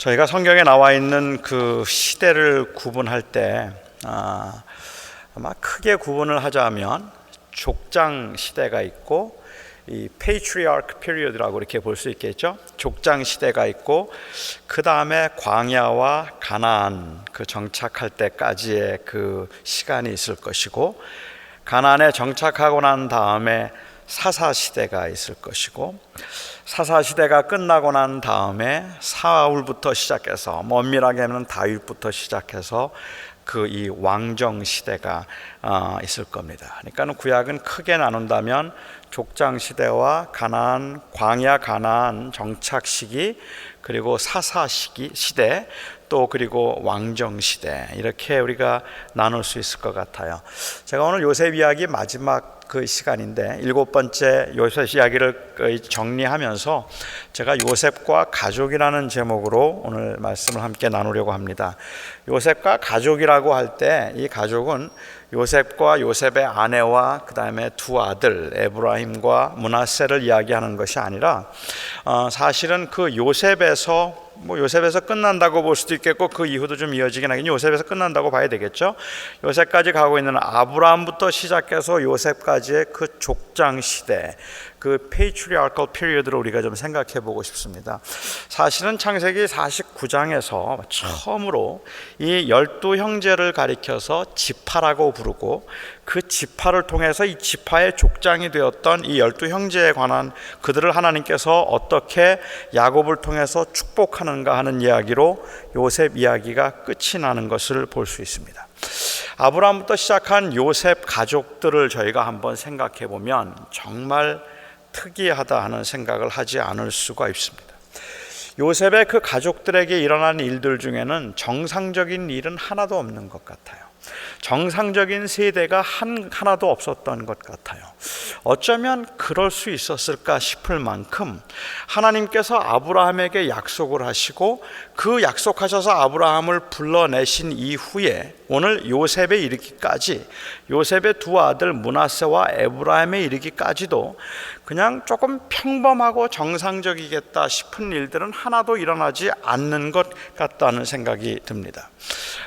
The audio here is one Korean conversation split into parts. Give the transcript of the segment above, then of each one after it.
저희가 성경에 나와 있는 그 시대를 구분할 때 아마 크게 구분을 하자면 족장 시대가 있고 이 patriarch period라고 이렇게 볼 수 있겠죠. 족장 시대가 있고 그 다음에 광야와 가나안 그 정착할 때까지의 그 시간이 있을 것이고, 가나안에 정착하고 난 다음에 사사 시대가 있을 것이고, 사사 시대가 끝나고 난 다음에 사울부터 시작해서 엄밀하게는 다윗부터 시작해서 그 이 왕정 시대가 있을 겁니다. 그러니까 구약은 크게 나눈다면 족장 시대와 가나안, 광야 가나안 정착 시기, 그리고 사사 시대, 또 그리고 왕정 시대, 이렇게 우리가 나눌 수 있을 것 같아요. 제가 오늘 요셉 이야기 마지막 그 시간인데 7번째 요셉 이야기를 정리하면서 제가 요셉과 가족이라는 제목으로 오늘 말씀을 함께 나누려고 합니다. 요셉과 가족이라고 할 때 이 가족은 요셉과 요셉의 아내와 그 다음에 두 아들 에브라임과 므낫세를 이야기하는 것이 아니라 사실은 그 요셉에서 끝난다고 볼 수도 있겠고, 그 이후도 좀 이어지긴 하긴 요셉에서 끝난다고 봐야 되겠죠. 요셉까지 가고 있는 아브라함부터 시작해서 요셉까지의 그 족장 시대, 그 patriarchal period를 우리가 좀 생각해 보고 싶습니다. 사실은 창세기 49장에서 처음으로 이 12형제를 가리켜서 지파라고 부르고, 그 지파를 통해서 이 지파의 족장이 되었던 이 12형제에 관한 그들을 하나님께서 어떻게 야곱을 통해서 축복하는가 하는 이야기로 요셉 이야기가 끝이 나는 것을 볼 수 있습니다. 아브라함부터 시작한 요셉 가족들을 저희가 한번 생각해 보면 정말 특이하다 하는 생각을 하지 않을 수가 있습니다. 요셉의 그 가족들에게 일어난 일들 중에는 정상적인 일은 하나도 없는 것 같아요. 정상적인 세대가 하나도 없었던 것 같아요. 어쩌면 그럴 수 있었을까 싶을 만큼 하나님께서 아브라함에게 약속을 하시고, 그 약속하셔서 아브라함을 불러내신 이후에 오늘 요셉에 이르기까지, 요셉의 두 아들 므낫세와 에브라임에 이르기까지도 그냥 조금 평범하고 정상적이겠다 싶은 일들은 하나도 일어나지 않는 것 같다는 생각이 듭니다.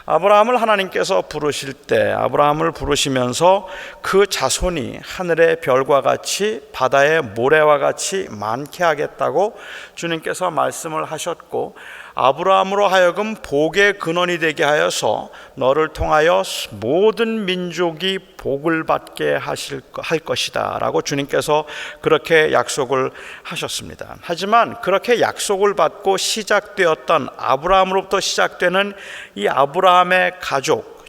아브라함을 하나님께서 부르실 때, 아브라함을 부르시면서 그 자손이 하늘의 별과 같이 바다의 모래와 같이 많게 하겠다고 주님께서 말씀을 하셨고, 아브라함으로 하여금 복의 근원이 되게 하여서 너를 통하여 모든 민족이 복을 받게 할 것이다 라고 주님께서 그렇게 약속을 하셨습니다. 하지만 그렇게 약속을 받고 시작되었던, 아브라함으로부터 시작되는 이 아브라함의 가족,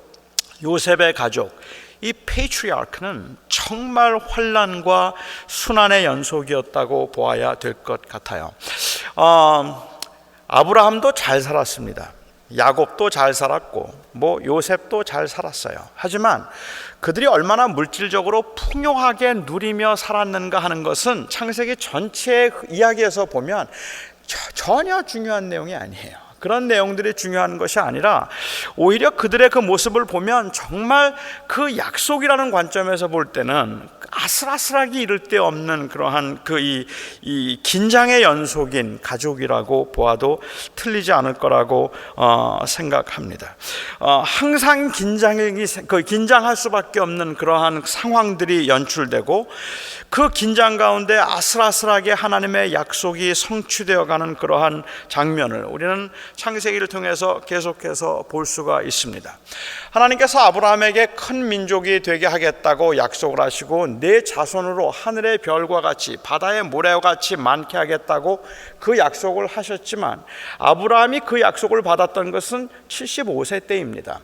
요셉의 가족, 이 페이트리아크는 정말 환난과 순환의 연속이었다고 보아야 될 것 같아요. 아브라함도 잘 살았습니다. 야곱도 잘 살았고 요셉도 잘 살았어요. 하지만 그들이 얼마나 물질적으로 풍요하게 누리며 살았는가 하는 것은 창세기 전체의 이야기에서 보면 전혀 중요한 내용이 아니에요. 그런 내용들이 중요한 것이 아니라 오히려 그들의 그 모습을 보면 정말 그 약속이라는 관점에서 볼 때는 아슬아슬하게 이를 데 없는 그러한 이 긴장의 연속인 가족이라고 보아도 틀리지 않을 거라고 생각합니다. 항상 긴장할 수밖에 없는 그러한 상황들이 연출되고, 그 긴장 가운데 아슬아슬하게 하나님의 약속이 성취되어가는 그러한 장면을 우리는 창세기를 통해서 계속해서 볼 수가 있습니다. 하나님께서 아브라함에게 큰 민족이 되게 하겠다고 약속을 하시고, 내 자손으로 하늘의 별과 같이 바다의 모래와 같이 많게 하겠다고 그 약속을 하셨지만, 아브라함이 그 약속을 받았던 것은 75세 때입니다.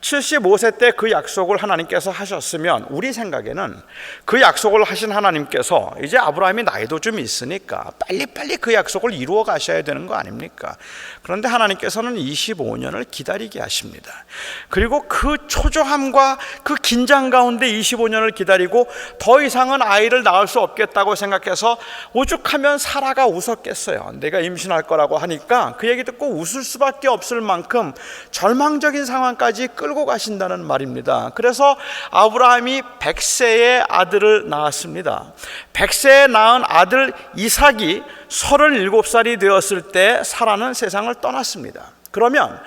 75세 때 그 약속을 하나님께서 하셨으면 우리 생각에는 그 약속을 하신 하나님께서 이제 아브라함이 나이도 좀 있으니까 빨리빨리 그 약속을 이루어 가셔야 되는 거 아닙니까? 그런데 하나님께서는 25년을 기다리게 하십니다. 그리고 그 초조함과 그 긴장 가운데 25년을 기다리고 더 이상은 아이를 낳을 수 없겠다고 생각해서 오죽하면 사라가 웃었겠어요. 내가 임신할 거라고 하니까 그 얘기 듣고 웃을 수밖에 없을 만큼 절망적인 상황까지 끌고 가신다는 말입니다. 그래서 아브라함이 100세의 아들을 낳았습니다. 100세에 낳은 아들 이삭이 37살이 되었을 때 사라는 세상을 떠났습니다. 그러면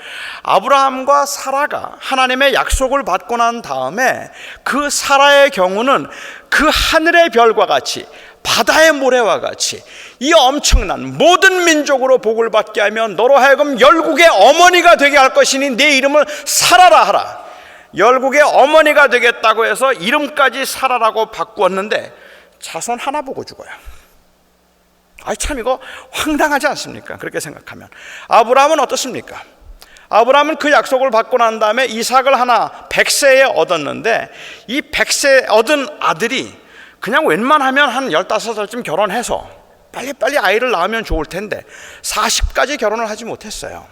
아브라함과 사라가 하나님의 약속을 받고 난 다음에 그 사라의 경우는 그 하늘의 별과 같이 바다의 모래와 같이 이 엄청난 모든 민족으로 복을 받게 하며 너로 하여금 열국의 어머니가 되게 할 것이니 내 이름을 사라라 하라. 열국의 어머니가 되겠다고 해서 이름까지 사라라고 바꾸었는데 자손 하나 보고 죽어요. 참 이거 황당하지 않습니까? 그렇게 생각하면. 아브라함은 어떻습니까? 아브라함은 그 약속을 받고 난 다음에 이삭을 하나 100세에 얻었는데 이 100세 얻은 아들이 그냥 웬만하면 한 15살쯤 결혼해서 빨리빨리 아이를 낳으면 좋을 텐데 40까지 결혼을 하지 못했어요.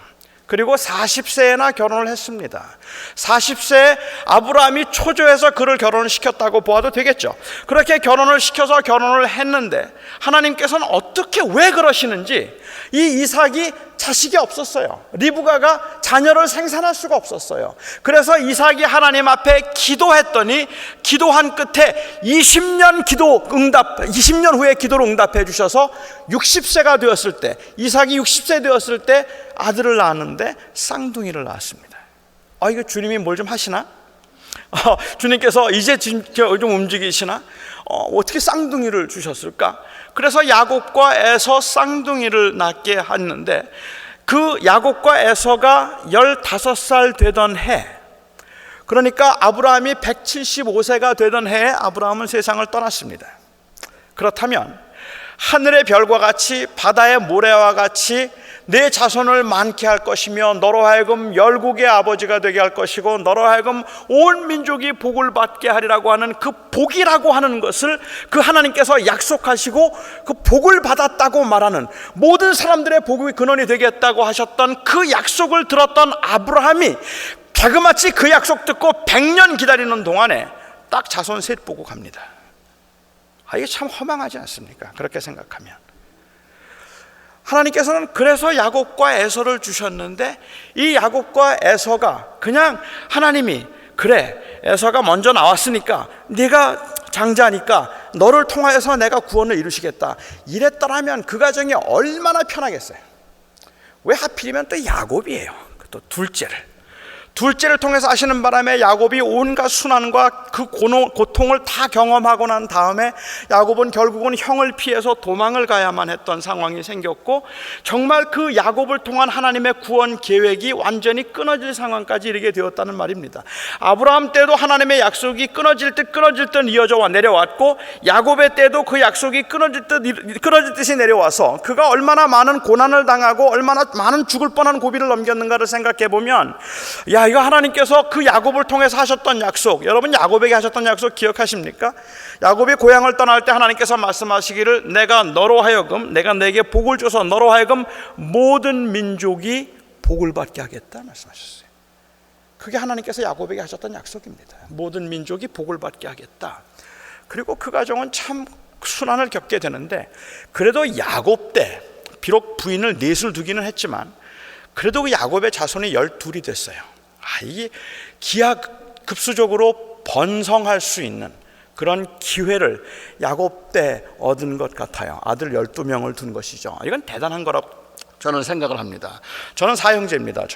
그리고 40세에나 결혼을 했습니다. 40세에 아브라함이 초조해서 그를 결혼을 시켰다고 보아도 되겠죠. 그렇게 결혼을 시켜서 결혼을 했는데 하나님께서는 어떻게 왜 그러시는지 이 이삭이 자식이 없었어요. 리브가가 자녀를 생산할 수가 없었어요. 그래서 이삭이 하나님 앞에 기도했더니 기도한 끝에 20년 후에 기도를 응답해 주셔서 60세가 되었을 때 이삭이 60세 되었을 때 아들을 낳았는데 쌍둥이를 낳았습니다. 이거 주님이 뭘 좀 하시나? 주님께서 이제 좀 움직이시나? 어떻게 쌍둥이를 주셨을까? 그래서 야곱과 에서 쌍둥이를 낳게 했는데 그 야곱과 에서가 15살 되던 해, 그러니까 아브라함이 175세가 되던 해에 아브라함은 세상을 떠났습니다. 그렇다면 하늘의 별과 같이 바다의 모래와 같이 내 자손을 많게 할 것이며 너로 하여금 열국의 아버지가 되게 할 것이고 너로 하여금 온 민족이 복을 받게 하리라고 하는 그 복이라고 하는 것을 그 하나님께서 약속하시고 그 복을 받았다고 말하는 모든 사람들의 복의 근원이 되겠다고 하셨던 그 약속을 들었던 아브라함이 자그마치 그 약속 듣고 100년 기다리는 동안에 딱 자손 셋 보고 갑니다. 이게 참 허망하지 않습니까? 그렇게 생각하면 하나님께서는 그래서 야곱과 에서를 주셨는데 이 야곱과 에서가 그냥 하나님이 그래 에서가 먼저 나왔으니까 네가 장자니까 너를 통하여서 내가 구원을 이루시겠다 이랬더라면 그 가정이 얼마나 편하겠어요. 왜 하필이면 또 야곱이에요. 또 둘째를 통해서 하시는 바람에 야곱이 온갖 순환과 그 고통을 다 경험하고 난 다음에 야곱은 결국은 형을 피해서 도망을 가야만 했던 상황이 생겼고 정말 그 야곱을 통한 하나님의 구원 계획이 완전히 끊어질 상황까지 이르게 되었다는 말입니다. 아브라함 때도 하나님의 약속이 끊어질 듯 이어져 내려왔고 야곱의 때도 그 약속이 끊어질 듯이 내려와서 그가 얼마나 많은 고난을 당하고 얼마나 많은 죽을 뻔한 고비를 넘겼는가를 생각해 보면 이거 하나님께서 그 야곱을 통해서 하셨던 약속, 여러분 야곱에게 하셨던 약속 기억하십니까? 야곱이 고향을 떠날 때 하나님께서 말씀하시기를 내가 너로 하여금 내가 내게 복을 줘서 너로 하여금 모든 민족이 복을 받게 하겠다 말씀하셨어요. 그게 하나님께서 야곱에게 하셨던 약속입니다. 모든 민족이 복을 받게 하겠다. 그리고 그 가정은 참 순환을 겪게 되는데 그래도 야곱 때 비록 부인을 넷을 두기는 했지만 그래도 그 야곱의 자손이 12이 됐어요. 이게 기하급수적으로 번성할 수 있는 그런 기회를 야곱 때 얻은 것 같아요. 아들 12명을 둔 것이죠. 이건 대단한 거라고 저는 생각을 합니다. 저는 4형제입니다.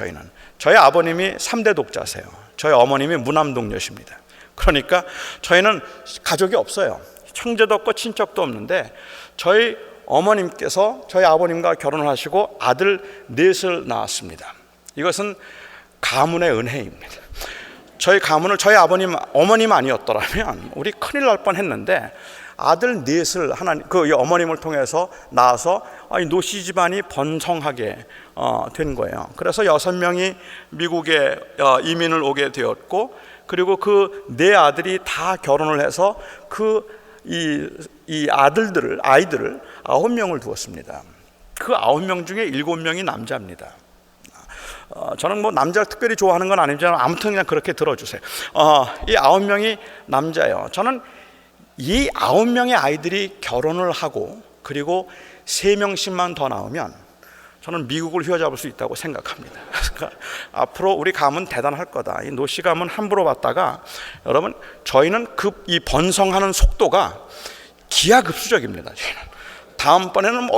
저희 아버님이 3대 독자세요. 저희 어머님이 무남동녀십니다. 그러니까 저희는 가족이 없어요. 형제도 없고 친척도 없는데 저희 어머님께서 저희 아버님과 결혼을 하시고 아들 넷을 낳았습니다. 이것은 가문의 은혜입니다. 저희 가문을 저희 어머님 아니었더라면 우리 큰일 날 뻔했는데 아들 넷을 하나님 그 어머님을 통해서 낳아서 노씨 집안이 번성하게 된 거예요. 그래서 6명이 미국에 이민을 오게 되었고 그리고 그 네 아들이 다 결혼을 해서 이 아이들을 9명을 두었습니다. 그 9명 중에 7명이 남자입니다. 저는 남자를 특별히 좋아하는 건 아니지만 아무튼 그냥 그렇게 들어주세요. 이 9명이 남자예요. 저는 이 9명의 아이들이 결혼을 하고 그리고 3명씩만 더 나오면 저는 미국을 휘어잡을 수 있다고 생각합니다. 그러니까 앞으로 우리 가문 대단할 거다. 이 노씨 가문 함부로 봤다가 여러분 저희는 이 번성하는 속도가 기하급수적입니다. 저희는 다음번에는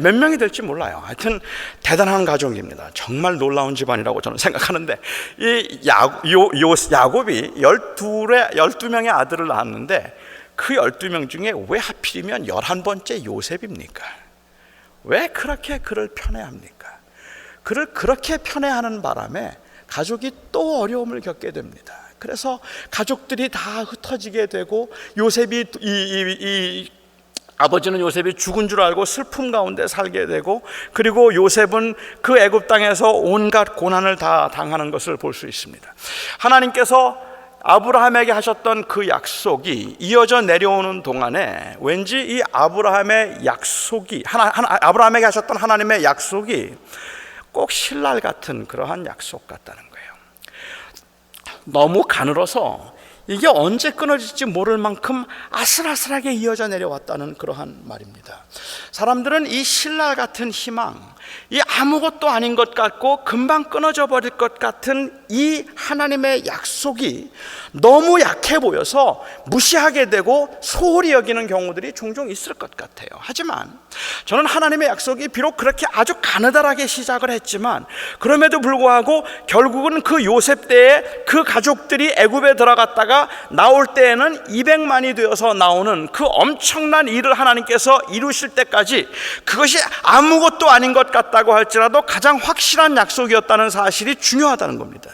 몇 명이 될지 몰라요. 하여튼 대단한 가족입니다. 정말 놀라운 집안이라고 저는 생각하는데, 이 야곱이 12명의 아들을 낳았는데 그 12명 중에 왜 하필이면 11번째 요셉입니까? 왜 그렇게 그를 편애합니까? 그를 그렇게 편애하는 바람에 가족이 또 어려움을 겪게 됩니다. 그래서 가족들이 다 흩어지게 되고, 아버지는 요셉이 죽은 줄 알고 슬픔 가운데 살게 되고, 그리고 요셉은 그 애굽 땅에서 온갖 고난을 다 당하는 것을 볼 수 있습니다. 하나님께서 아브라함에게 하셨던 그 약속이 이어져 내려오는 동안에 왠지 이 아브라함의 약속이 아브라함에게 하셨던 하나님의 약속이 꼭 신랄 같은 그러한 약속 같다는 거예요. 너무 가늘어서 이게 언제 끊어질지 모를 만큼 아슬아슬하게 이어져 내려왔다는 그러한 말입니다. 사람들은 이 신랄 같은 희망, 이 아무것도 아닌 것 같고 금방 끊어져 버릴 것 같은 이 하나님의 약속이 너무 약해 보여서 무시하게 되고 소홀히 여기는 경우들이 종종 있을 것 같아요. 하지만 저는 하나님의 약속이 비록 그렇게 아주 가느다랗게 시작을 했지만, 그럼에도 불구하고 결국은 그 요셉 때에 그 가족들이 애굽에 들어갔다가 나올 때에는 200만이 되어서 나오는 그 엄청난 일을 하나님께서 이루실 때까지 그것이 아무것도 아닌 것 같다고 할지라도 가장 확실한 약속이었다는 사실이 중요하다는 겁니다.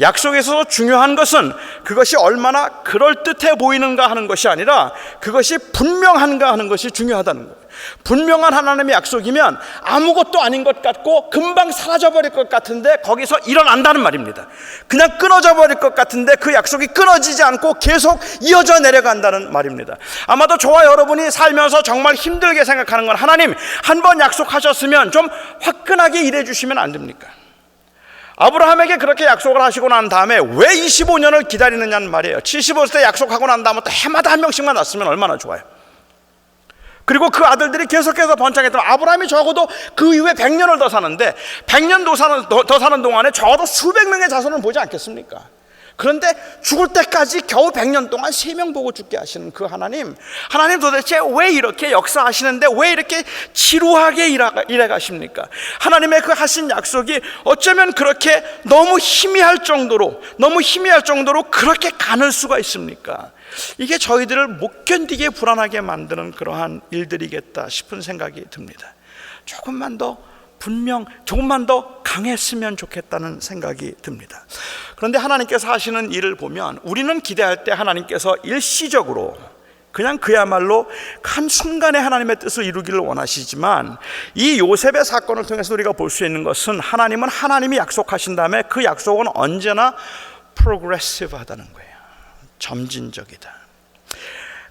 약속에서 중요한 것은 그것이 얼마나 그럴듯해 보이는가 하는 것이 아니라 그것이 분명한가 하는 것이 중요하다는 거예요. 분명한 하나님의 약속이면 아무것도 아닌 것 같고 금방 사라져버릴 것 같은데 거기서 일어난다는 말입니다. 그냥 끊어져 버릴 것 같은데 그 약속이 끊어지지 않고 계속 이어져 내려간다는 말입니다. 아마도 저와 여러분이 살면서 정말 힘들게 생각하는 건, 하나님 한 번 약속하셨으면 좀 화끈하게 일해 주시면 안 됩니까? 아브라함에게 그렇게 약속을 하시고 난 다음에 왜 25년을 기다리느냐는 말이에요. 75세 약속하고 난 다음에 또 해마다 한 명씩만 낳았으면 얼마나 좋아요. 그리고 그 아들들이 계속해서 번창했던, 아브라함이 적어도 그 이후에 100년을 더 사는데 100년 더 사는 동안에 적어도 수백 명의 자손을 보지 않겠습니까? 그런데 죽을 때까지 겨우 100년 동안 3명 보고 죽게 하시는 그 하나님 도대체 왜 이렇게 역사하시는데 왜 이렇게 지루하게 일해 가십니까? 하나님의 그 하신 약속이 어쩌면 그렇게 너무 희미할 정도로 그렇게 가늘 수가 있습니까? 이게 저희들을 못 견디게 불안하게 만드는 그러한 일들이겠다 싶은 생각이 듭니다. 조금만 더 강했으면 좋겠다는 생각이 듭니다. 그런데 하나님께서 하시는 일을 보면 우리는 기대할 때 하나님께서 일시적으로 그냥 그야말로 한순간에 하나님의 뜻을 이루기를 원하시지만, 이 요셉의 사건을 통해서 우리가 볼 수 있는 것은 하나님은 하나님이 약속하신 다음에 그 약속은 언제나 프로그레시브하다는 거예요. 점진적이다.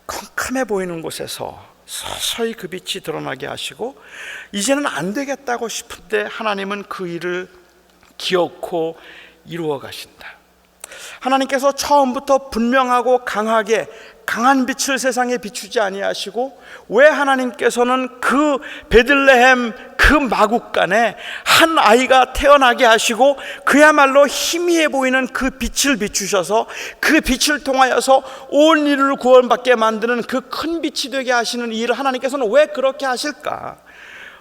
컴컴해 보이는 곳에서 서서히 그 빛이 드러나게 하시고, 이제는 안 되겠다고 싶은데 하나님은 그 일을 기어코 이루어 가신다. 하나님께서 처음부터 분명하고 강한 빛을 세상에 비추지 아니하시고, 왜 하나님께서는 그 베들레헴 그 마국간에 한 아이가 태어나게 하시고 그야말로 희미해 보이는 그 빛을 비추셔서 그 빛을 통하여서 온 인류를 구원받게 만드는 그 큰 빛이 되게 하시는 이 일을 하나님께서는 왜 그렇게 하실까?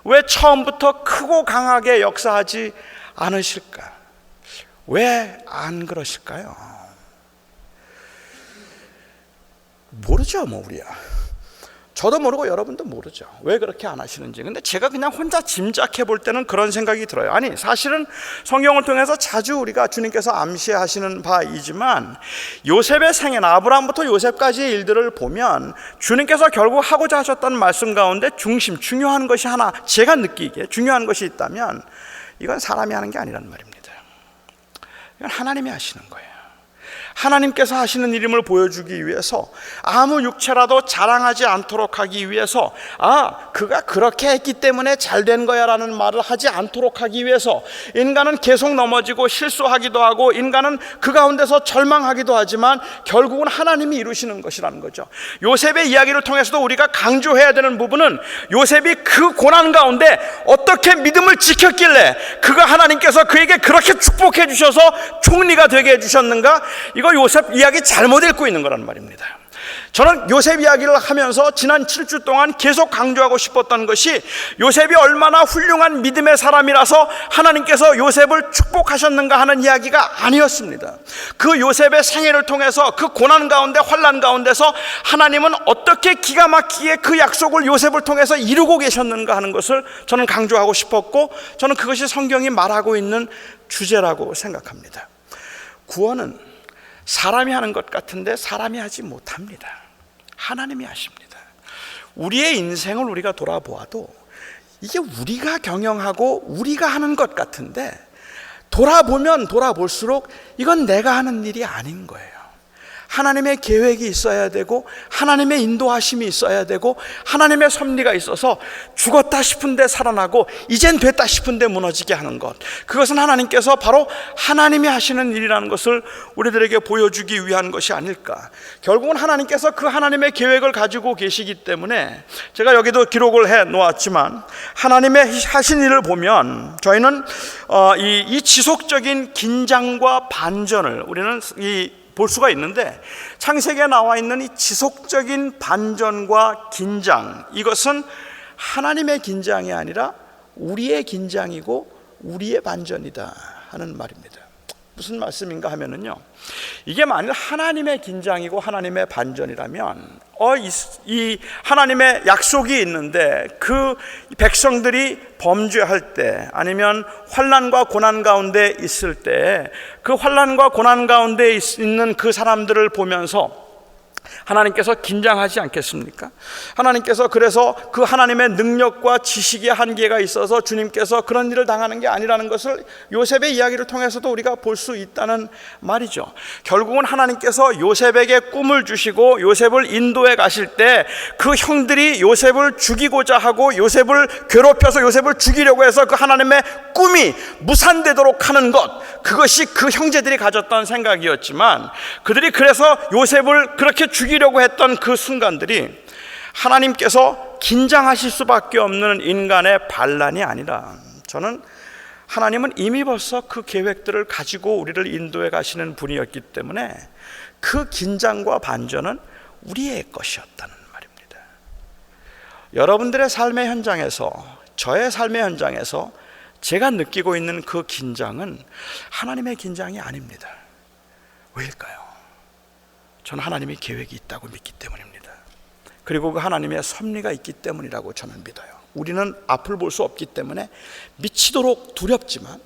왜 처음부터 크고 강하게 역사하지 않으실까? 왜 안 그러실까요? 모르죠, 우리야. 저도 모르고 여러분도 모르죠. 왜 그렇게 안 하시는지. 근데 제가 그냥 혼자 짐작해 볼 때는 그런 생각이 들어요. 아니, 사실은 성경을 통해서 자주 우리가 주님께서 암시하시는 바이지만, 요셉의 생애나 아브라함부터 요셉까지의 일들을 보면 주님께서 결국 하고자 하셨던 말씀 가운데 중요한 것이 하나, 제가 느끼기에 중요한 것이 있다면 이건 사람이 하는 게 아니란 말입니다. 이건 하나님이 하시는 거예요. 하나님께서 하시는 일임을 보여주기 위해서, 아무 육체라도 자랑하지 않도록 하기 위해서, 그가 그렇게 했기 때문에 잘된 거야 라는 말을 하지 않도록 하기 위해서, 인간은 계속 넘어지고 실수하기도 하고 인간은 그 가운데서 절망하기도 하지만 결국은 하나님이 이루시는 것이라는 거죠. 요셉의 이야기를 통해서도 우리가 강조해야 되는 부분은, 요셉이 그 고난 가운데 어떻게 믿음을 지켰길래 그가 하나님께서 그에게 그렇게 축복해 주셔서 총리가 되게 해주셨는가? 이거 요셉 이야기 잘못 읽고 있는 거란 말입니다. 저는 요셉 이야기를 하면서 지난 7주 동안 계속 강조하고 싶었던 것이 요셉이 얼마나 훌륭한 믿음의 사람이라서 하나님께서 요셉을 축복하셨는가 하는 이야기가 아니었습니다. 그 요셉의 생애를 통해서 그 고난 가운데 환난 가운데서 하나님은 어떻게 기가 막히게 그 약속을 요셉을 통해서 이루고 계셨는가 하는 것을 저는 강조하고 싶었고, 저는 그것이 성경이 말하고 있는 주제라고 생각합니다. 구원은 사람이 하는 것 같은데 사람이 하지 못합니다. 하나님이 하십니다. 우리의 인생을 우리가 돌아보아도 이게 우리가 경영하고 우리가 하는 것 같은데 돌아보면 돌아볼수록 이건 내가 하는 일이 아닌 거예요. 하나님의 계획이 있어야 되고 하나님의 인도하심이 있어야 되고 하나님의 섭리가 있어서 죽었다 싶은데 살아나고 이젠 됐다 싶은데 무너지게 하는 것, 그것은 하나님께서 바로 하나님이 하시는 일이라는 것을 우리들에게 보여주기 위한 것이 아닐까. 결국은 하나님께서 그 하나님의 계획을 가지고 계시기 때문에 제가 여기도 기록을 해 놓았지만 하나님의 하신 일을 보면 저희는 이 지속적인 긴장과 반전을 우리는 볼 수가 있는데, 창세기에 나와 있는 이 지속적인 반전과 긴장, 이것은 하나님의 긴장이 아니라 우리의 긴장이고 우리의 반전이다 하는 말입니다. 무슨 말씀인가 하면은요, 이게 만일 하나님의 긴장이고 하나님의 반전이라면 이 하나님의 약속이 있는데 그 백성들이 범죄할 때 아니면 환난과 고난 가운데 있을 때 그 환난과 고난 가운데 있는 그 사람들을 보면서 하나님께서 긴장하지 않겠습니까? 하나님께서 그래서 그 하나님의 능력과 지식의 한계가 있어서 주님께서 그런 일을 당하는 게 아니라는 것을 요셉의 이야기를 통해서도 우리가 볼 수 있다는 말이죠. 결국은 하나님께서 요셉에게 꿈을 주시고 요셉을 인도해 가실 때 그 형들이 요셉을 죽이고자 하고 요셉을 괴롭혀서 요셉을 죽이려고 해서 그 하나님의 꿈이 무산되도록 하는 것, 그것이 그 형제들이 가졌던 생각이었지만, 그들이 그래서 요셉을 그렇게 죽이려고 했던 그 순간들이 하나님께서 긴장하실 수밖에 없는 인간의 반란이 아니라, 저는 하나님은 이미 벌써 그 계획들을 가지고 우리를 인도해 가시는 분이었기 때문에 그 긴장과 반전은 우리의 것이었다는 말입니다. 여러분들의 삶의 현장에서, 저의 삶의 현장에서 제가 느끼고 있는 그 긴장은 하나님의 긴장이 아닙니다. 왜일까요? 저는 하나님의 계획이 있다고 믿기 때문입니다. 그리고 그 하나님의 섭리가 있기 때문이라고 저는 믿어요. 우리는 앞을 볼 수 없기 때문에 미치도록 두렵지만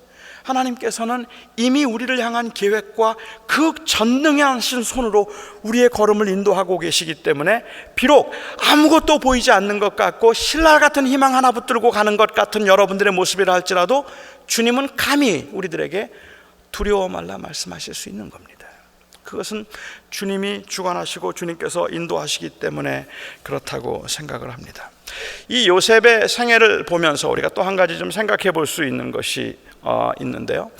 하나님께서는 이미 우리를 향한 계획과 그 전능하신 손으로 우리의 걸음을 인도하고 계시기 때문에 비록 아무것도 보이지 않는 것 같고 신랄 같은 희망 하나 붙들고 가는 것 같은 여러분들의 모습이라 할지라도 주님은 감히 우리들에게 두려워 말라 말씀하실 수 있는 겁니다. 그것은 주님이 주관하시고 주님께서 인도하시기 때문에 그렇다고 생각을 합니다. 이 요셉의 생애를 보면서 우리가 또 한 가지 좀 생각해 볼 수 있는 것이 있는데요,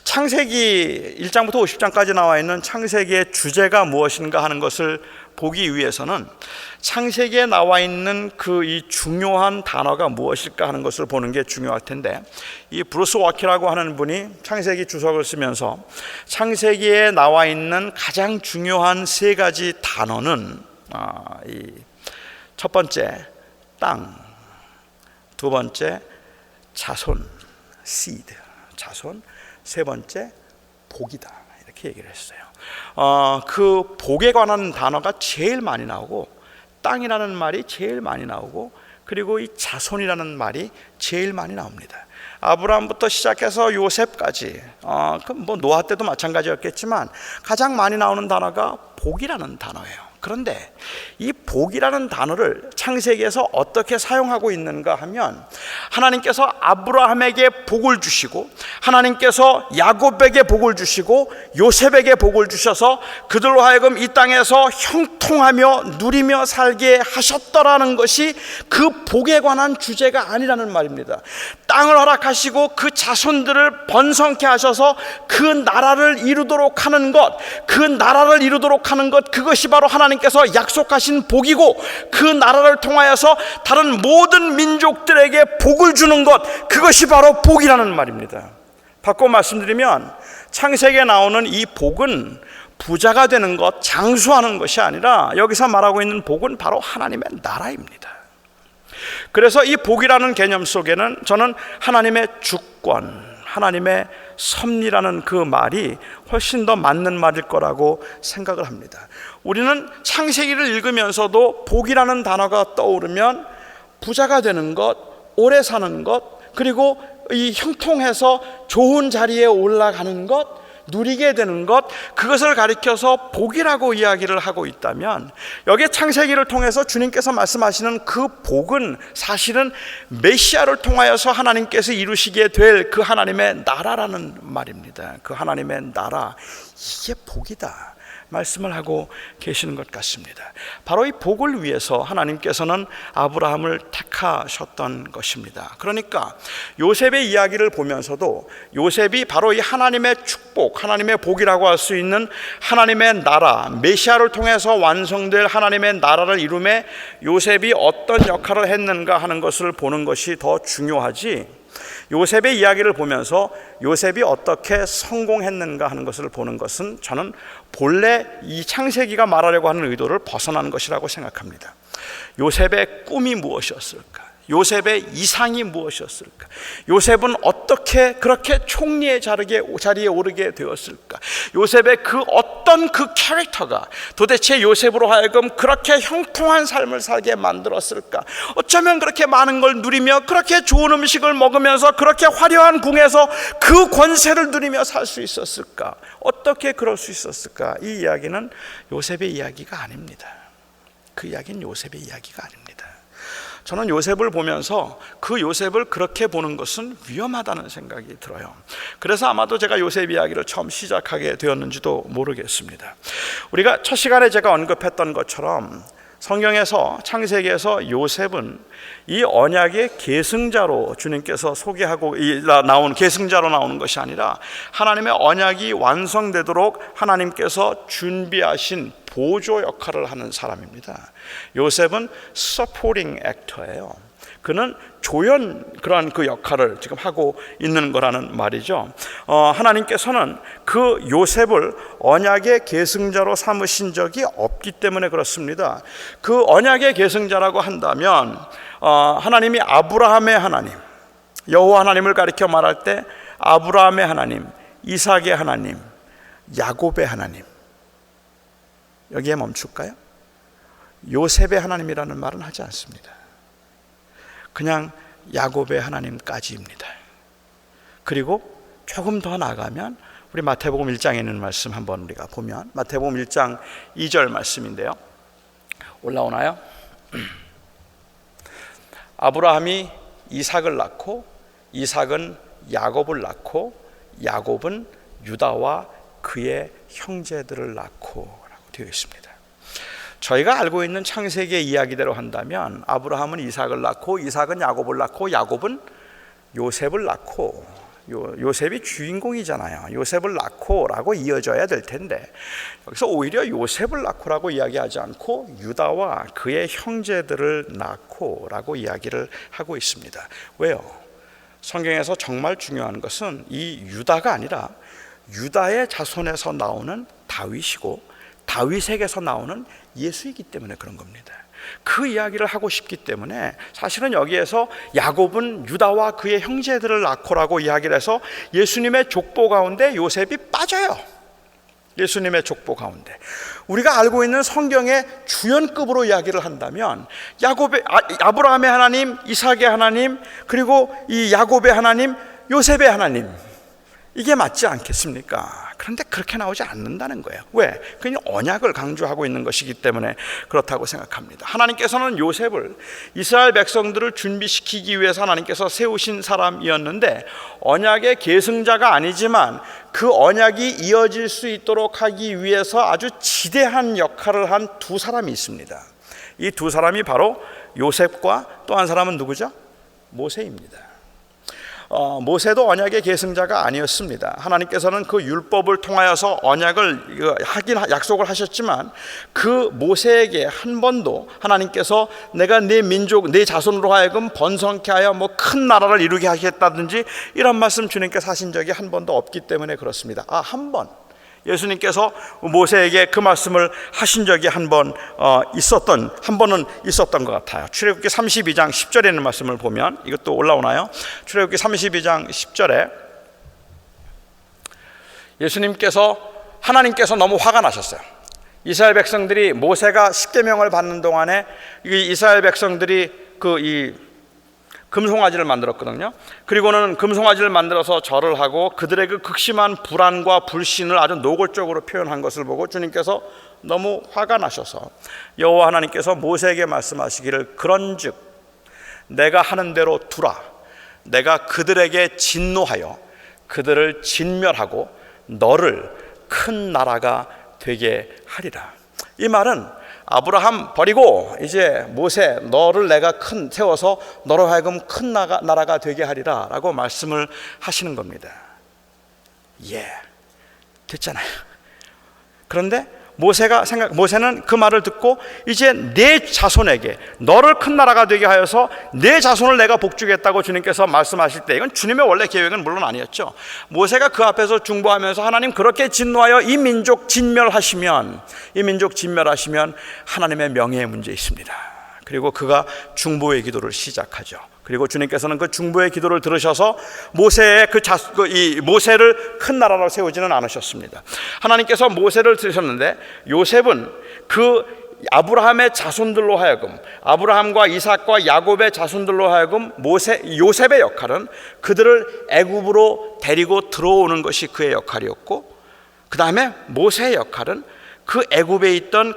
창세기 1장부터 50장까지 나와 있는 창세기의 주제가 무엇인가 하는 것을 보기 위해서는 창세기에 나와 있는 그 이 중요한 단어가 무엇일까 하는 것을 보는 게 중요할 텐데, 이 브루스 워키라고 하는 분이 창세기 주석을 쓰면서 창세기에 나와 있는 가장 중요한 세 가지 단어는 첫 번째 땅, 두 번째 자손, seed, 자손, 세 번째 복이다, 이렇게 얘기를 했어요. 그 복에 관한 단어가 제일 많이 나오고, 땅이라는 말이 제일 많이 나오고, 그리고 이 자손이라는 말이 제일 많이 나옵니다. 아브라함부터 시작해서 요셉까지, 뭐 노아 때도 마찬가지였겠지만 가장 많이 나오는 단어가 복이라는 단어예요. 그런데 이 복이라는 단어를 창세기에서 어떻게 사용하고 있는가 하면, 하나님께서 아브라함에게 복을 주시고 하나님께서 야곱에게 복을 주시고 요셉에게 복을 주셔서 그들로 하여금 이 땅에서 형통하며 누리며 살게 하셨더라는 것이 그 복에 관한 주제가 아니라는 말입니다. 땅을 허락하시고 그 자손들을 번성케 하셔서 그 나라를 이루도록 하는 것, 그 나라를 이루도록 하는 것, 그것이 바로 하나님께서 약속하신 복이고, 그 나라를 통하여서 다른 모든 민족들에게 복을 주는 것, 그것이 바로 복이라는 말입니다. 바꿔 말씀드리면 창세기에 나오는 이 복은 부자가 되는 것, 장수하는 것이 아니라 여기서 말하고 있는 복은 바로 하나님의 나라입니다. 그래서 이 복이라는 개념 속에는 저는 하나님의 주권, 하나님의 섭리라는 그 말이 훨씬 더 맞는 말일 거라고 생각을 합니다. 우리는 창세기를 읽으면서도 복이라는 단어가 떠오르면 부자가 되는 것, 오래 사는 것, 그리고 이 형통해서 좋은 자리에 올라가는 것, 누리게 되는 것, 그것을 가리켜서 복이라고 이야기를 하고 있다면, 여기에 창세기를 통해서 주님께서 말씀하시는 그 복은 사실은 메시아를 통하여서 하나님께서 이루시게 될 그 하나님의 나라라는 말입니다. 그 하나님의 나라, 이게 복이다 말씀을 하고 계시는 것 같습니다. 바로 이 복을 위해서 하나님께서는 아브라함을 택하셨던 것입니다. 그러니까 요셉의 이야기를 보면서도 요셉이 바로 이 하나님의 축복, 하나님의 복이라고 할 수 있는 하나님의 나라, 메시아를 통해서 완성될 하나님의 나라를 이루며 요셉이 어떤 역할을 했는가 하는 것을 보는 것이 더 중요하지, 요셉의 이야기를 보면서 요셉이 어떻게 성공했는가 하는 것을 보는 것은 저는 본래 이 창세기가 말하려고 하는 의도를 벗어나는 것이라고 생각합니다. 요셉의 꿈이 무엇이었을까? 요셉의 이상이 무엇이었을까? 요셉은 어떻게 그렇게 총리의 자리에 오르게 되었을까? 요셉의 그 어떤 그 캐릭터가 도대체 요셉으로 하여금 그렇게 형통한 삶을 살게 만들었을까? 어쩌면 그렇게 많은 걸 누리며 그렇게 좋은 음식을 먹으면서 그렇게 화려한 궁에서 그 권세를 누리며 살 수 있었을까? 어떻게 그럴 수 있었을까? 이 이야기는 요셉의 이야기가 아닙니다. 그 이야기는 요셉의 이야기가 아닙니다. 저는 요셉을 보면서 그 요셉을 그렇게 보는 것은 위험하다는 생각이 들어요. 그래서 아마도 제가 요셉 이야기를 처음 시작하게 되었는지도 모르겠습니다. 우리가 첫 시간에 제가 언급했던 것처럼 성경에서 창세기에서 요셉은 이 언약의 계승자로 주님께서 소개하고 나온 계승자로 나오는 것이 아니라 하나님의 언약이 완성되도록 하나님께서 준비하신 보조 역할을 하는 사람입니다. 요셉은 supporting actor예요. 그는 조연 그러한 그 역할을 지금 하고 있는 거라는 말이죠. 하나님께서는 그 요셉을 언약의 계승자로 삼으신 적이 없기 때문에 그렇습니다. 그 언약의 계승자라고 한다면 하나님이 아브라함의 하나님, 여호와 하나님을 가리켜 말할 때 아브라함의 하나님, 이삭의 하나님, 야곱의 하나님, 여기에 멈출까요? 요셉의 하나님이라는 말은 하지 않습니다. 그냥 야곱의 하나님까지입니다. 그리고 조금 더 나가면 우리 마태복음 1장에 있는 말씀 한번 우리가 보면 마태복음 1장 2절 말씀인데요. 올라오나요? 아브라함이 이삭을 낳고 이삭은 야곱을 낳고 야곱은 유다와 그의 형제들을 낳고 라고 되어 있습니다. 저희가 알고 있는 창세기의 이야기대로 한다면 아브라함은 이삭을 낳고 이삭은 야곱을 낳고 야곱은 요셉을 낳고 요셉이 주인공이잖아요. 요셉을 낳고 라고 이어져야 될 텐데 여기서 오히려 요셉을 낳고라고 이야기하지 않고 유다와 그의 형제들을 낳고 라고 이야기를 하고 있습니다. 왜요? 성경에서 정말 중요한 것은 이 유다가 아니라 유다의 자손에서 나오는 다윗이고 다윗에게서 나오는 예수이기 때문에 그런 겁니다. 그 이야기를 하고 싶기 때문에 사실은 여기에서 야곱은 유다와 그의 형제들을 낳고라고 이야기를 해서 예수님의 족보 가운데 요셉이 빠져요. 예수님의 족보 가운데 우리가 알고 있는 성경의 주연급으로 이야기를 한다면 아브라함의 하나님, 이삭의 하나님, 그리고 이 야곱의 하나님, 요셉의 하나님, 이게 맞지 않겠습니까? 그런데 그렇게 나오지 않는다는 거예요. 왜? 그냥 언약을 강조하고 있는 것이기 때문에 그렇다고 생각합니다. 하나님께서는 요셉을 이스라엘 백성들을 준비시키기 위해서 하나님께서 세우신 사람이었는데 언약의 계승자가 아니지만 그 언약이 이어질 수 있도록 하기 위해서 아주 지대한 역할을 한 두 사람이 있습니다. 이 두 사람이 바로 요셉과 또 한 사람은 누구죠? 모세입니다. 모세도 언약의 계승자가 아니었습니다. 하나님께서는 그 율법을 통하여서 언약을 약속을 하셨지만 그 모세에게 한 번도 하나님께서 내가 네 민족, 네 자손으로 하여금 번성케 하여 뭐 큰 나라를 이루게 하겠다든지 이런 말씀 주님께서 하신 적이 한 번도 없기 때문에 그렇습니다. 한 번 예수님께서 모세에게 그 말씀을 하신 적이 한 번은 있었던 것 같아요. 출애굽기 32장 10절에 있는 말씀을 보면, 이것도 올라오나요? 출애굽기 32장 10절에 하나님께서 너무 화가 나셨어요. 이스라엘 백성들이 모세가 십계명을 받는 동안에 이스라엘 백성들이 이 금송아지를 만들었거든요. 그리고는 금송아지를 만들어서 절을 하고 그들의 그 극심한 불안과 불신을 아주 노골적으로 표현한 것을 보고 주님께서 너무 화가 나셔서 여호와 하나님께서 모세에게 말씀하시기를, 그런즉 내가 하는 대로 두라. 내가 그들에게 진노하여 그들을 진멸하고 너를 큰 나라가 되게 하리라. 이 말은 아브라함 버리고 이제 모세, 너를 내가 세워서 너로 하여금 큰 나라가 되게 하리라 라고 말씀을 하시는 겁니다. 됐잖아요. 그런데 모세는 그 말을 듣고 이제 내 자손에게 너를 큰 나라가 되게 하여서 내 자손을 내가 복주겠다고 주님께서 말씀하실 때, 이건 주님의 원래 계획은 물론 아니었죠. 모세가 그 앞에서 중보하면서 하나님 그렇게 진노하여 이 민족 진멸하시면 하나님의 명예의 문제 있습니다. 그리고 그가 중보의 기도를 시작하죠. 그리고 주님께서는 그 중보의 기도를 들으셔서 모세를 큰 나라로 세우지는 않으셨습니다. 하나님께서 모세를 들으셨는데 요셉은 그 아브라함의 자손들로 하여금, 아브라함과 이삭과 야곱의 자손들로 하여금 요셉의 역할은 그들을 애굽으로 데리고 들어오는 것이 그의 역할이었고, 그 다음에 모세의 역할은 그 애굽에 있던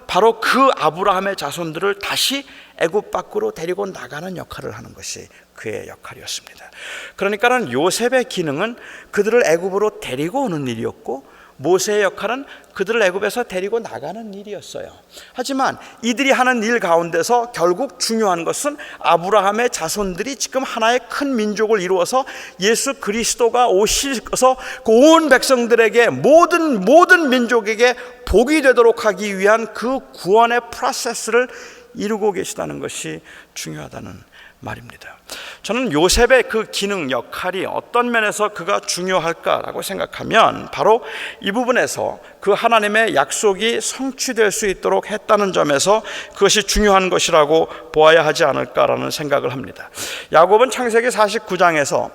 바로 그 아브라함의 자손들을 다시 애굽 밖으로 데리고 나가는 역할을 하는 것이 그의 역할이었습니다. 그러니까는 요셉의 기능은 그들을 애굽으로 데리고 오는 일이었고, 모세의 역할은 그들을 애굽에서 데리고 나가는 일이었어요. 하지만 이들이 하는 일 가운데서 결국 중요한 것은 아브라함의 자손들이 지금 하나의 큰 민족을 이루어서 예수 그리스도가 오셔서 온 백성들에게 모든 민족에게 복이 되도록 하기 위한 그 구원의 프로세스를 이루고 계시다는 것이 중요하다는 말입니다. 저는 요셉의 그 기능, 역할이 어떤 면에서 그가 중요할까라고 생각하면 바로 이 부분에서 그 하나님의 약속이 성취될 수 있도록 했다는 점에서 그것이 중요한 것이라고 보아야 하지 않을까라는 생각을 합니다. 야곱은 창세기 49장에서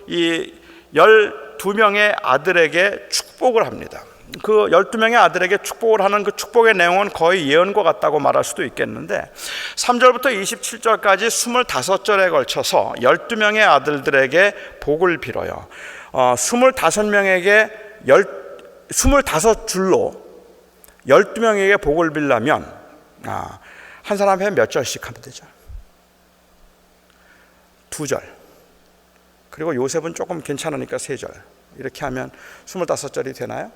이 12명의 아들에게 축복을 합니다. 그 12명의 아들에게 축복을 하는 그 축복의 내용은 거의 예언과 같다고 말할 수도 있겠는데, 3절부터 27절까지 25절에 걸쳐서 12명의 아들들에게 복을 빌어요. 25명에게 25줄로 12명에게 복을 빌려면 한 사람에 몇 절씩 하면 되죠? 2절. 그리고 요셉은 조금 괜찮으니까 3절. 이렇게 하면 25절이 되나요?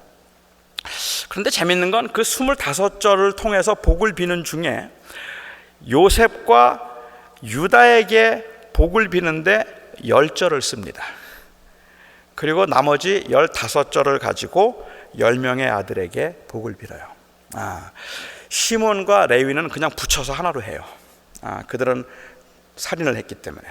그런데 재밌는 건 그 25절을 통해서 복을 비는 중에 요셉과 유다에게 복을 비는데 10절을 씁니다. 그리고 나머지 15절을 가지고 10명의 아들에게 복을 빌어요. 시몬과 레위는 그냥 붙여서 하나로 해요. 그들은 살인을 했기 때문에.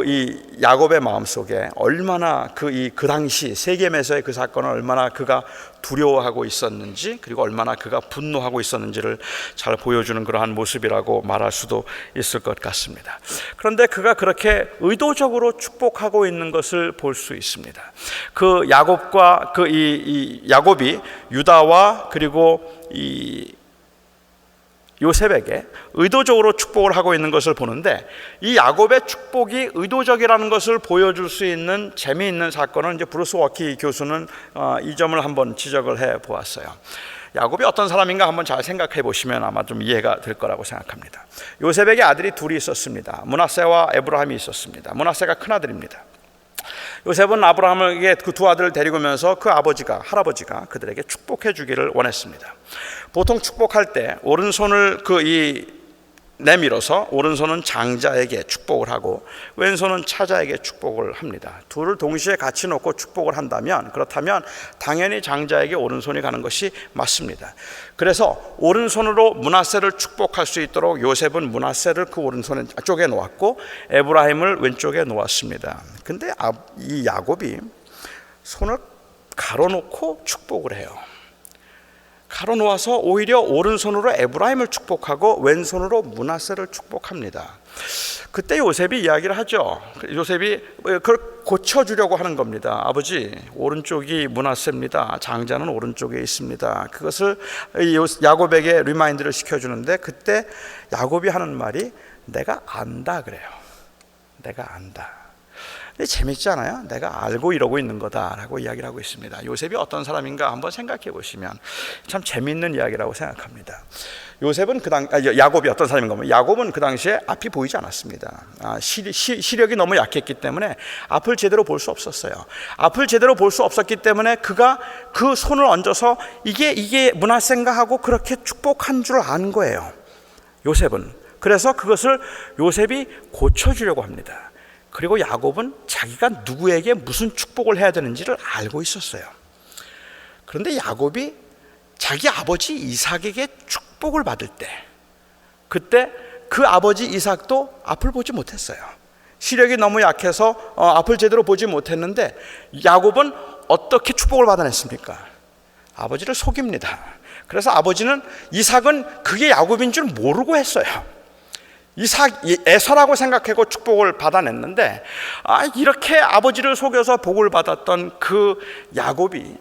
이 야곱의 마음속에 얼마나 그 당시 세겜에서의 그 사건을 얼마나 그가 두려워하고 있었는지, 그리고 얼마나 그가 분노하고 있었는지를 잘 보여주는 그러한 모습이라고 말할 수도 있을 것 같습니다. 그런데 그가 그렇게 의도적으로 축복하고 있는 것을 볼 수 있습니다. 그 야곱과 야곱이 유다와 그리고 이 요셉에게 의도적으로 축복을 하고 있는 것을 보는데, 이 야곱의 축복이 의도적이라는 것을 보여줄 수 있는 재미있는 사건은 이제 브루스 워키 교수는 이 점을 한번 지적을 해 보았어요. 야곱이 어떤 사람인가 한번 잘 생각해 보시면 아마 좀 이해가 될 거라고 생각합니다. 요셉에게 아들이 둘이 있었습니다. 므낫세와 에브라임이 있었습니다. 므낫세가 큰아들입니다. 요셉은 아브라함에게 그 두 아들을 데리고 오면서 그 할아버지가 그들에게 축복해 주기를 원했습니다. 보통 축복할 때 오른손을 내밀어서 오른손은 장자에게 축복을 하고 왼손은 차자에게 축복을 합니다. 둘을 동시에 같이 놓고 축복을 그렇다면 당연히 장자에게 오른손이 가는 것이 맞습니다. 그래서 오른손으로 므낫세를 축복할 수 있도록 요셉은 므낫세를 그 오른손 쪽에 놓았고 에브라임을 왼쪽에 놓았습니다. 근데 이 야곱이 손을 가로놓고 축복을 해요. 가로놓아서 오히려 오른손으로 에브라임을 축복하고 왼손으로 므낫세를 축복합니다. 그때 요셉이 이야기를 하죠. 요셉이 그걸 고쳐주려고 하는 겁니다. 아버지, 오른쪽이 므낫세입니다. 장자는 오른쪽에 있습니다. 그것을 야곱에게 리마인드를 시켜주는데, 그때 야곱이 하는 말이 내가 안다 그래요. 내가 안다. 근데 재밌지 않아요? 내가 알고 이러고 있는 거다라고 이야기를 하고 있습니다. 요셉이 어떤 사람인가 한번 생각해 보시면 참 재밌는 이야기라고 생각합니다. 요셉은 야곱이 어떤 사람인가? 야곱은 그 당시에 앞이 보이지 않았습니다. 시력이 너무 약했기 때문에 앞을 제대로 볼 수 없었어요. 앞을 제대로 볼 수 없었기 때문에 그가 그 손을 얹어서 이게 므낫세인가 하고 그렇게 축복한 줄 안 거예요. 요셉은. 그래서 그것을 요셉이 고쳐주려고 합니다. 그리고 야곱은 자기가 누구에게 무슨 축복을 해야 되는지를 알고 있었어요. 그런데 야곱이 자기 아버지 이삭에게 축복을 받을 때, 그때 그 아버지 이삭도 앞을 보지 못했어요. 시력이 너무 약해서 앞을 제대로 보지 못했는데, 야곱은 어떻게 축복을 받아냈습니까? 아버지를 속입니다. 그래서 아버지는 이삭은 그게 야곱인 줄 모르고 했어요. 에서라고 생각하고 축복을 받아냈는데, 이렇게 아버지를 속여서 복을 받았던 그 야곱이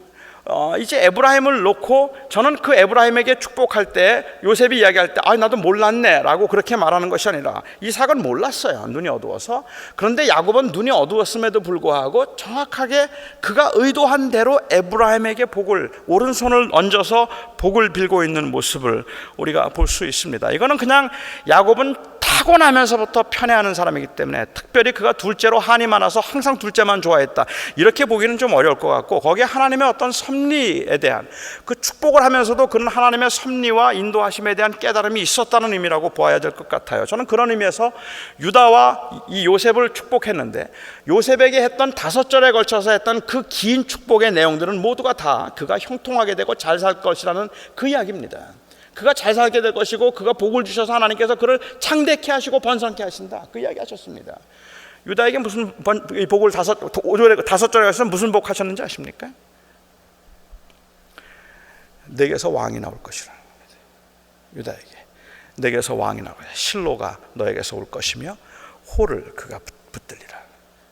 이제 에브라임을 놓고, 저는 그 에브라임에게 축복할 때 요셉이 이야기할 때 나도 몰랐네 라고 그렇게 말하는 것이 아니라, 이삭은 몰랐어요. 눈이 어두워서. 그런데 야곱은 눈이 어두웠음에도 불구하고 정확하게 그가 의도한 대로 에브라임에게 복을, 오른손을 얹어서 복을 빌고 있는 모습을 우리가 볼 수 있습니다. 이거는 그냥 야곱은 타고나면서부터 편애하는 사람이기 때문에, 특별히 그가 둘째로 한이 많아서 항상 둘째만 좋아했다, 이렇게 보기는 좀 어려울 것 같고, 거기에 하나님의 어떤 섭리에 대한 그 축복을 하면서도 그는 하나님의 섭리와 인도하심에 대한 깨달음이 있었다는 의미라고 보아야 될 것 같아요. 저는 그런 의미에서 유다와 이 요셉을 축복했는데, 요셉에게 했던 5절에 걸쳐서 했던 그 긴 축복의 내용들은 모두가 다 그가 형통하게 되고 잘 살 것이라는 그 이야기입니다. 그가 잘 살게 될 것이고, 그가 복을 주셔서 하나님께서 그를 창대케 하시고 번성케 하신다, 그 이야기 하셨습니다. 유다에게 무슨 복을 5절에 가서 무슨 복 하셨는지 아십니까? 내게서 왕이 나올 것이라. 유다에게 내게서 왕이 나올 것이라. 실로가 너에게서 올 것이며 홀을 그가 붙들리라.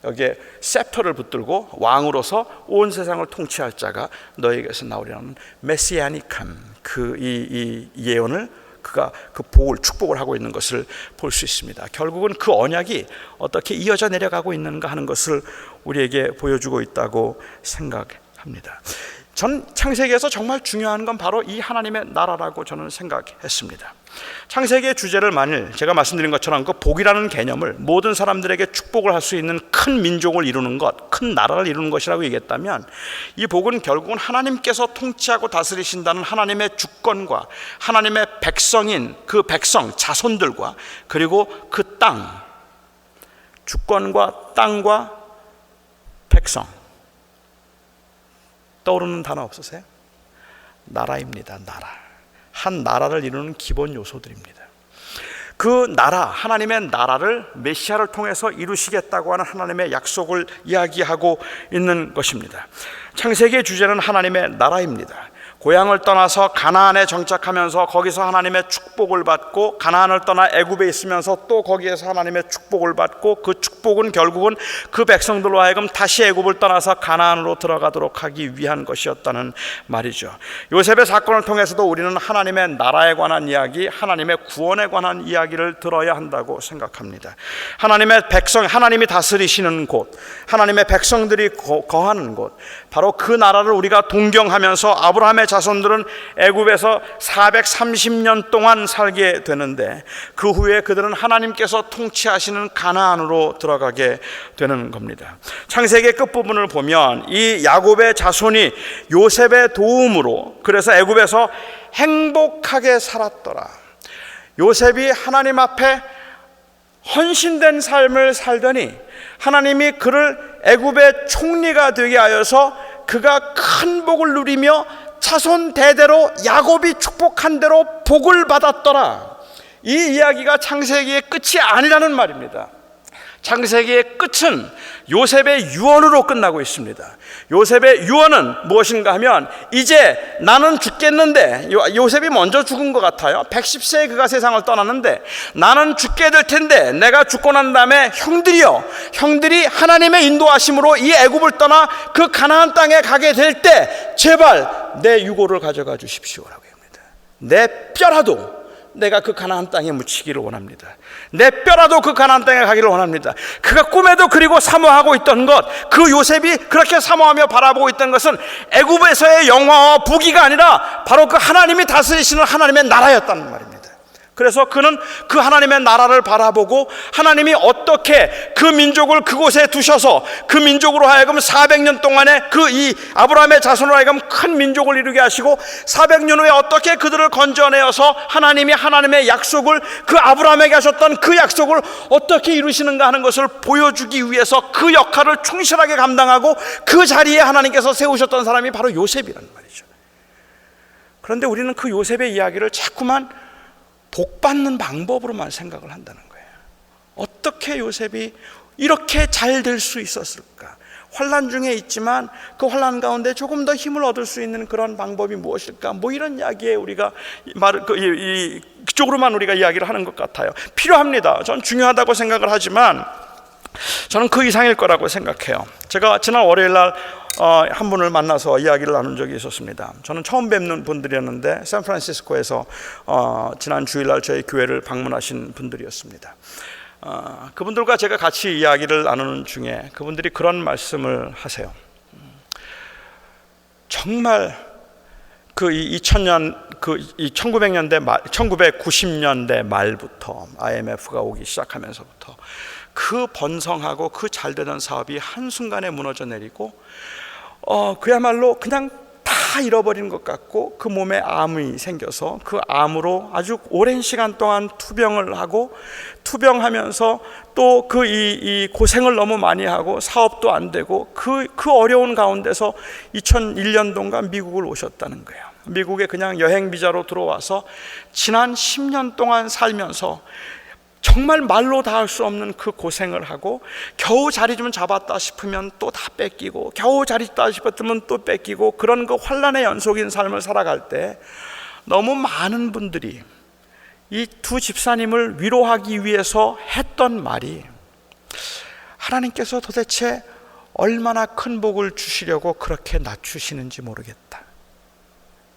여기에 셉터를 붙들고 왕으로서 온 세상을 통치할 자가 너에게서 나오리라는 메시아닉한 이 예언을, 그가 그 복을, 축복을 하고 있는 것을 볼 수 있습니다. 결국은 그 언약이 어떻게 이어져 내려가고 있는가 하는 것을 우리에게 보여주고 있다고 생각합니다. 전 창세기에서 정말 중요한 건 바로 이 하나님의 나라라고 저는 생각했습니다. 창세기의 주제를 만일 제가 말씀드린 것처럼 그 복이라는 개념을 모든 사람들에게 축복을 할 수 있는 큰 민족을 이루는 것, 큰 나라를 이루는 것이라고 얘기했다면, 이 복은 결국은 하나님께서 통치하고 다스리신다는 하나님의 주권과 하나님의 백성인 그 백성, 자손들과, 그리고 그 땅, 주권과 땅과 백성, 떠오르는 단어 없으세요? 나라입니다. 나라. 한 나라를 이루는 기본 요소들입니다. 그 나라, 하나님의 나라를 메시아를 통해서 이루시겠다고 하는 하나님의 약속을 이야기하고 있는 것입니다. 창세기의 주제는 하나님의 나라입니다. 고향을 떠나서 가나안에 정착하면서 거기서 하나님의 축복을 받고, 가나안을 떠나 애굽에 있으면서 또 거기에서 하나님의 축복을 받고, 그 축복은 결국은 그 백성들로 하여금 다시 애굽을 떠나서 가나안으로 들어가도록 하기 위한 것이었다는 말이죠. 요셉의 사건을 통해서도 우리는 하나님의 나라에 관한 이야기, 하나님의 구원에 관한 이야기를 들어야 한다고 생각합니다. 하나님의 백성, 하나님이 다스리시는 곳, 하나님의 백성들이 거하는 곳, 바로 그 나라를 우리가 동경하면서 아브라함의 자손들은 애굽에서 430년 동안 살게 되는데, 그 후에 그들은 하나님께서 통치하시는 가나안으로 들어가게 되는 겁니다. 창세기 끝부분을 보면 이 야곱의 자손이 요셉의 도움으로, 그래서 애굽에서 행복하게 살았더라. 요셉이 하나님 앞에 헌신된 삶을 살더니 하나님이 그를 애굽의 총리가 되게 하여서 그가 큰 복을 누리며 자손 대대로 야곱이 축복한 대로 복을 받았더라. 이 이야기가 창세기의 끝이 아니라는 말입니다. 창세기의 끝은 요셉의 유언으로 끝나고 있습니다. 요셉의 유언은 무엇인가 하면 이제 나는 죽겠는데, 요셉이 먼저 죽은 것 같아요. 110세에 그가 세상을 떠났는데 나는 죽게 될 텐데 내가 죽고 난 다음에 형들이 하나님의 인도하심으로 이 애굽을 떠나 그 가나안 땅에 가게 될 때 제발 내 유고를 가져가 주십시오라고 합니다. 내 뼈라도 내가 그 가나안 땅에 묻히기를 원합니다. 내 뼈라도 그 가나안 땅에 가기를 원합니다. 그가 꿈에도 그리고 사모하고 있던 것, 그 요셉이 그렇게 사모하며 바라보고 있던 것은 애굽에서의 영화와 부귀가 아니라 바로 그 하나님이 다스리시는 하나님의 나라였다는 말입니다. 그래서 그는 그 하나님의 나라를 바라보고 하나님이 어떻게 그 민족을 그곳에 두셔서 그 민족으로 하여금 400년 동안에 그 이 아브라함의 자손으로 하여금 큰 민족을 이루게 하시고 400년 후에 어떻게 그들을 건져내어서 하나님이 하나님의 약속을, 그 아브라함에게 하셨던 그 약속을 어떻게 이루시는가 하는 것을 보여주기 위해서 그 역할을 충실하게 감당하고 그 자리에 하나님께서 세우셨던 사람이 바로 요셉이라는 말이죠. 그런데 우리는 그 요셉의 이야기를 자꾸만 복받는 방법으로만 생각을 한다는 거예요. 어떻게 요셉이 이렇게 잘 될 수 있었을까? 환난 중에 있지만 그 환난 가운데 조금 더 힘을 얻을 수 있는 그런 방법이 무엇일까? 뭐 이런 이야기에 우리가 그쪽으로만 우리가 이야기를 하는 것 같아요. 필요합니다. 전 중요하다고 생각을 하지만 저는 그 이상일 거라고 생각해요. 제가 지난 월요일 날 한 분을 만나서 이야기를 나눈 적이 있었습니다. 저는 처음 뵙는 분들이었는데 샌프란시스코에서 지난 주일날 저희 교회를 방문하신 분들이었습니다. 그분들과 제가 같이 이야기를 나누는 중에 그분들이 그런 말씀을 하세요. 정말 그 2000년 이 1900년대 말 1990년대 말부터 IMF가 오기 시작하면서부터 그 번성하고 그 잘되던 사업이 한순간에 무너져 내리고 그야말로 그냥 다 잃어버린 것 같고 그 몸에 암이 생겨서 그 암으로 아주 오랜 시간 동안 투병을 하고 투병하면서 또 이 고생을 너무 많이 하고 사업도 안 되고 그 어려운 가운데서 2001년도인가 미국을 오셨다는 거예요. 미국에 그냥 여행 비자로 들어와서 지난 10년 동안 살면서 정말 말로 다 할 수 없는 그 고생을 하고 겨우 자리 좀 잡았다 싶으면 또 다 뺏기고 겨우 자리 잡았다 싶었으면 또 뺏기고 그런 그 환난의 연속인 삶을 살아갈 때 너무 많은 분들이 이 두 집사님을 위로하기 위해서 했던 말이 하나님께서 도대체 얼마나 큰 복을 주시려고 그렇게 낮추시는지 모르겠다.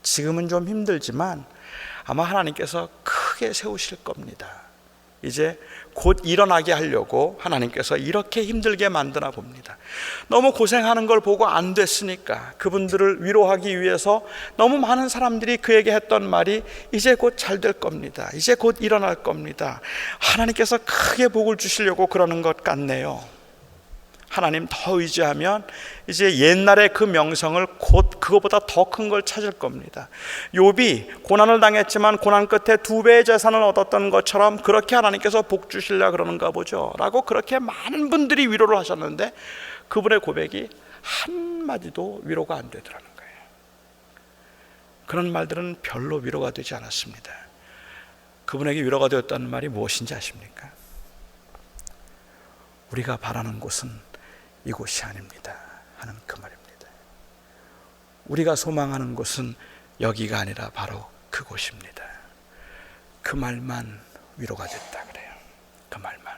지금은 좀 힘들지만 아마 하나님께서 크게 세우실 겁니다. 이제 곧 일어나게 하려고 하나님께서 이렇게 힘들게 만드나 봅니다. 너무 고생하는 걸 보고 안 됐으니까 그분들을 위로하기 위해서 너무 많은 사람들이 그에게 했던 말이 이제 곧 잘 될 겁니다. 이제 곧 일어날 겁니다. 하나님께서 크게 복을 주시려고 그러는 것 같네요. 하나님 더 의지하면 이제 옛날의 그 명성을 곧 그거보다 더 큰 걸 찾을 겁니다. 욥이 고난을 당했지만 고난 끝에 2배의 재산을 얻었던 것처럼 그렇게 하나님께서 복 주시려 그러는가 보죠 라고 그렇게 많은 분들이 위로를 하셨는데 그분의 고백이 한마디도 위로가 안 되더라는 거예요. 그런 말들은 별로 위로가 되지 않았습니다. 그분에게 위로가 되었다는 말이 무엇인지 아십니까? 우리가 바라는 곳은 이곳이 아닙니다 하는 그 말입니다. 우리가 소망하는 곳은 여기가 아니라 바로 그곳입니다. 그 말만 위로가 됐다 그래요. 그 말만.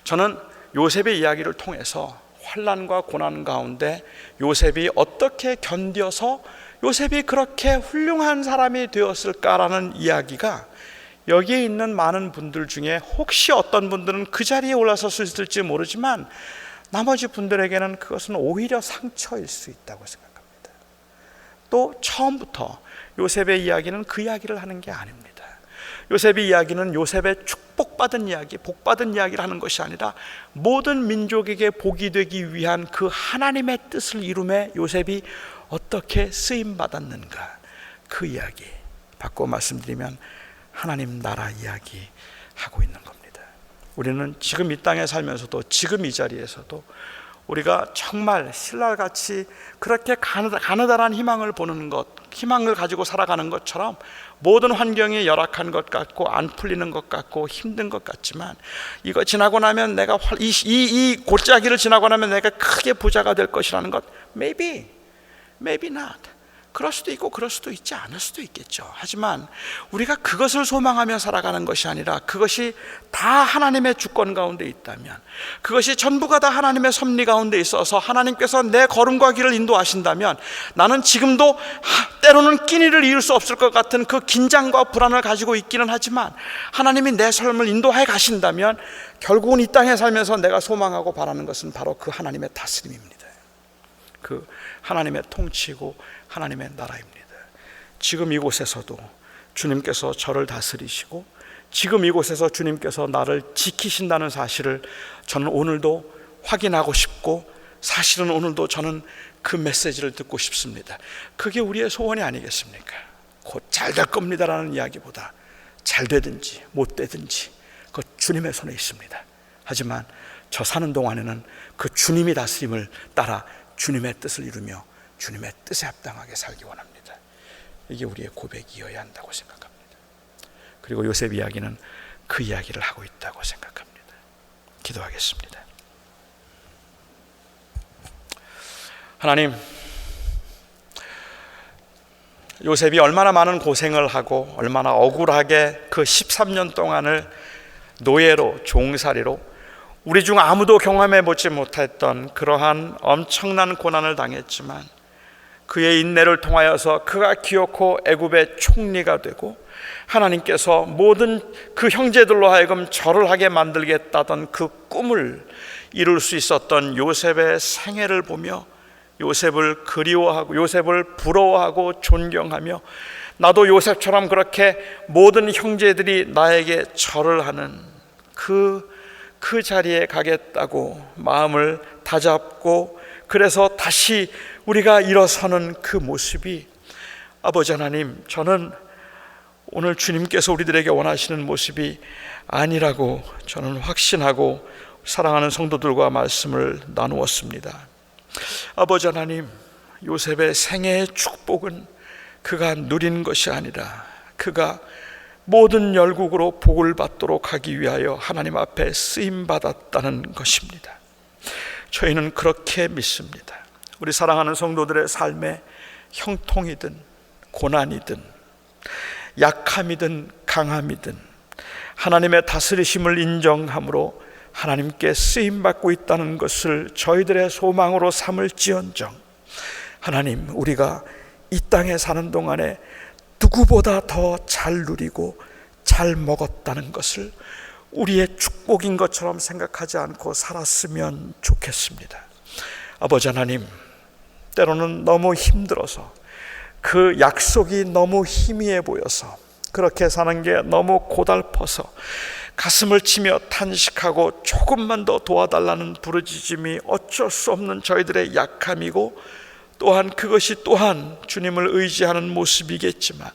저는 요셉의 이야기를 통해서 환난과 고난 가운데 요셉이 어떻게 견뎌서 요셉이 그렇게 훌륭한 사람이 되었을까라는 이야기가 여기에 있는 많은 분들 중에 혹시 어떤 분들은 그 자리에 올라설 수 있을지 모르지만 나머지 분들에게는 그것은 오히려 상처일 수 있다고 생각합니다. 또 처음부터 요셉의 이야기는 그 이야기를 하는 게 아닙니다. 요셉의 이야기는 요셉의 축복받은 이야기, 복받은 이야기를 하는 것이 아니라 모든 민족에게 복이 되기 위한 그 하나님의 뜻을 이룸에 요셉이 어떻게 쓰임받았는가, 그 이야기 바꿔 말씀드리면 하나님 나라 이야기 하고 있는 겁니다. 우리는 지금 이 땅에 살면서도 지금 이 자리에서도 우리가 정말 신랄같이 그렇게 가느다란 희망을 보는 것, 희망을 가지고 살아가는 것처럼 모든 환경이 열악한 것 같고 안 풀리는 것 같고 힘든 것 같지만, 이거 지나고 나면 내가 이 골짜기를 지나고 나면 내가 크게 부자가 될 것이라는 것, maybe not. 그럴 수도 있고 그럴 수도 있지 않을 수도 있겠죠. 하지만 우리가 그것을 소망하며 살아가는 것이 아니라, 그것이 다 하나님의 주권 가운데 있다면, 그것이 전부가 다 하나님의 섭리 가운데 있어서 하나님께서 내 걸음과 길을 인도하신다면, 나는 지금도 때로는 끼니를 이을 수 없을 것 같은 그 긴장과 불안을 가지고 있기는 하지만, 하나님이 내 삶을 인도해 가신다면 결국은 이 땅에 살면서 내가 소망하고 바라는 것은 바로 그 하나님의 다스림입니다. 그 하나님의 통치고 하나님의 나라입니다. 지금 이곳에서도 주님께서 저를 다스리시고, 지금 이곳에서 주님께서 나를 지키신다는 사실을 저는 오늘도 확인하고 싶고, 사실은 오늘도 저는 그 메시지를 듣고 싶습니다. 그게 우리의 소원이 아니겠습니까? 곧 잘 될 겁니다라는 이야기보다 잘 되든지 못 되든지 그 주님의 손에 있습니다. 하지만 저 사는 동안에는 그 주님이 다스림을 따라 주님의 뜻을 이루며 주님의 뜻에 합당하게 살기 원합니다. 이게 우리의 고백이어야 한다고 생각합니다. 그리고 요셉 이야기는 그 이야기를 하고 있다고 생각합니다. 기도하겠습니다. 하나님, 요셉이 얼마나 많은 고생을 하고 얼마나 억울하게 그 13년 동안을 노예로, 종살이로, 우리 중 아무도 경험해 보지 못했던 그러한 엄청난 고난을 당했지만, 그의 인내를 통하여서 그가 기어코 애굽의 총리가 되고, 하나님께서 모든 그 형제들로 하여금 절을 하게 만들겠다던 그 꿈을 이룰 수 있었던 요셉의 생애를 보며 요셉을 그리워하고 요셉을 부러워하고 존경하며, 나도 요셉처럼 그렇게 모든 형제들이 나에게 절을 하는 그 자리에 가겠다고 마음을 다잡고, 그래서 다시 우리가 일어서는 그 모습이, 아버지 하나님, 저는 오늘 주님께서 우리들에게 원하시는 모습이 아니라고 저는 확신하고 사랑하는 성도들과 말씀을 나누었습니다. 아버지 하나님, 요셉의 생애의 축복은 그가 누린 것이 아니라 그가 모든 열국으로 복을 받도록 하기 위하여 하나님 앞에 쓰임받았다는 것입니다. 저희는 그렇게 믿습니다. 우리 사랑하는 성도들의 삶에 형통이든 고난이든 약함이든 강함이든 하나님의 다스리심을 인정함으로 하나님께 쓰임받고 있다는 것을 저희들의 소망으로 삼을지언정, 하나님, 우리가 이 땅에 사는 동안에 누구보다 더 잘 누리고 잘 먹었다는 것을 우리의 축복인 것처럼 생각하지 않고 살았으면 좋겠습니다. 아버지 하나님, 때로는 너무 힘들어서, 그 약속이 너무 희미해 보여서, 그렇게 사는 게 너무 고달퍼서 가슴을 치며 탄식하고 조금만 더 도와달라는 부르짖음이 어쩔 수 없는 저희들의 약함이고, 또한 그것이 또한 주님을 의지하는 모습이겠지만,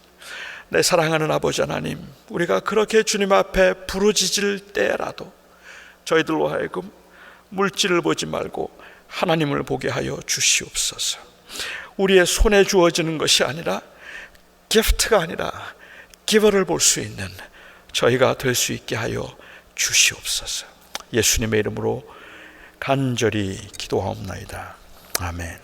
내 사랑하는 아버지 하나님, 우리가 그렇게 주님 앞에 부르짖을 때라도 저희들로 하여금 물질을 보지 말고 하나님을 보게 하여 주시옵소서. 우리의 손에 주어지는 것이 아니라, 기프트가 아니라 기버를 볼 수 있는 저희가 될 수 있게 하여 주시옵소서. 예수님의 이름으로 간절히 기도하옵나이다. 아멘.